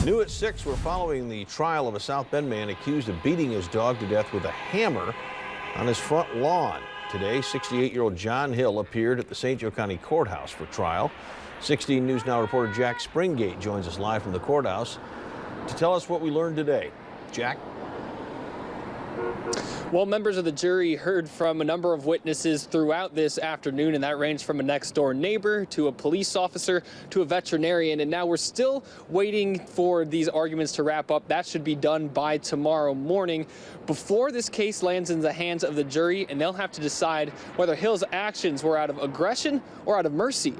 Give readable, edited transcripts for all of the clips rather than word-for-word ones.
New at 6, we're following the trial of a South Bend man accused of beating his dog to death with a hammer on his front lawn. Today, 68-year-old John Hill appeared at the St. Joe County Courthouse for trial. 16 News Now reporter Jack Springate joins us live from the courthouse to tell us what we learned today. Jack? Well, members of the jury heard from a number of witnesses throughout this afternoon, and that ranged from a next-door neighbor to a police officer to a veterinarian. And now we're still waiting for these arguments to wrap up. That should be done by tomorrow morning before this case lands in the hands of the jury, and they'll have to decide whether Hill's actions were out of aggression or out of mercy.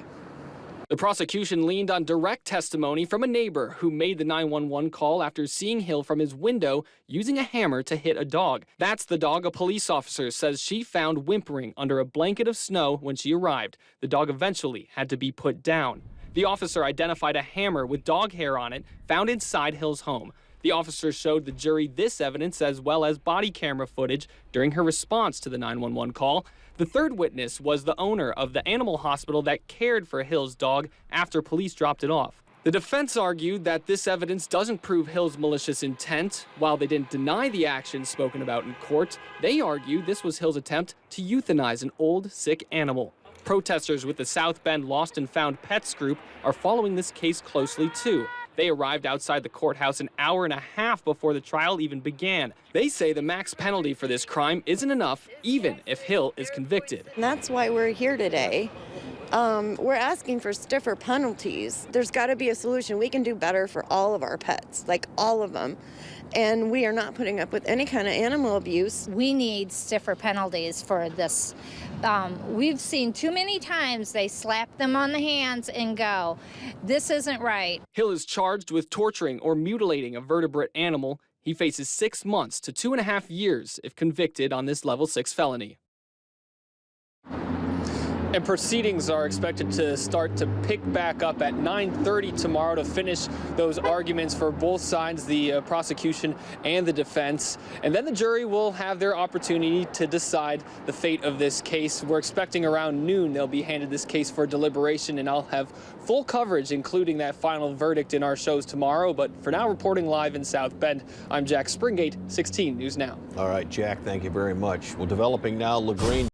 The prosecution leaned on direct testimony from a neighbor who made the 911 call after seeing Hill from his window using a hammer to hit a dog. That's the dog a police officer says she found whimpering under a blanket of snow when she arrived. The dog eventually had to be put down. The officer identified a hammer with dog hair on it found inside Hill's home. The officer showed the jury this evidence as well as body camera footage during her response to the 911 call. The third witness was the owner of the animal hospital that cared for Hill's dog after police dropped it off. The defense argued that this evidence doesn't prove Hill's malicious intent. While they didn't deny the actions spoken about in court, they argued this was Hill's attempt to euthanize an old, sick animal. Protesters with the South Bend Lost and Found Pets group are following this case closely, too. They arrived outside the courthouse an hour and a half before the trial even began. They say the max penalty for this crime isn't enough, even if Hill is convicted. And that's why we're here today. We're asking for stiffer penalties. There's got to be a solution. We can do better for all of our pets, like all of them. And we are not putting up with any kind of animal abuse. We need stiffer penalties for this. We've seen too many times they slap them on the hands and go. This isn't right. Hill is charged with torturing or mutilating a vertebrate animal. He faces 6 months to 2.5 years if convicted on this level 6 felony. And proceedings are expected to start to pick back up at 9:30 tomorrow to finish those arguments for both sides, the prosecution and the defense. And then the jury will have their opportunity to decide the fate of this case. We're expecting around noon they'll be handed this case for deliberation, and I'll have full coverage, including that final verdict, in our shows tomorrow. But for now, reporting live in South Bend, I'm Jack Springate, 16 News Now. All right, Jack, thank you very much. Well, developing now, LaGrange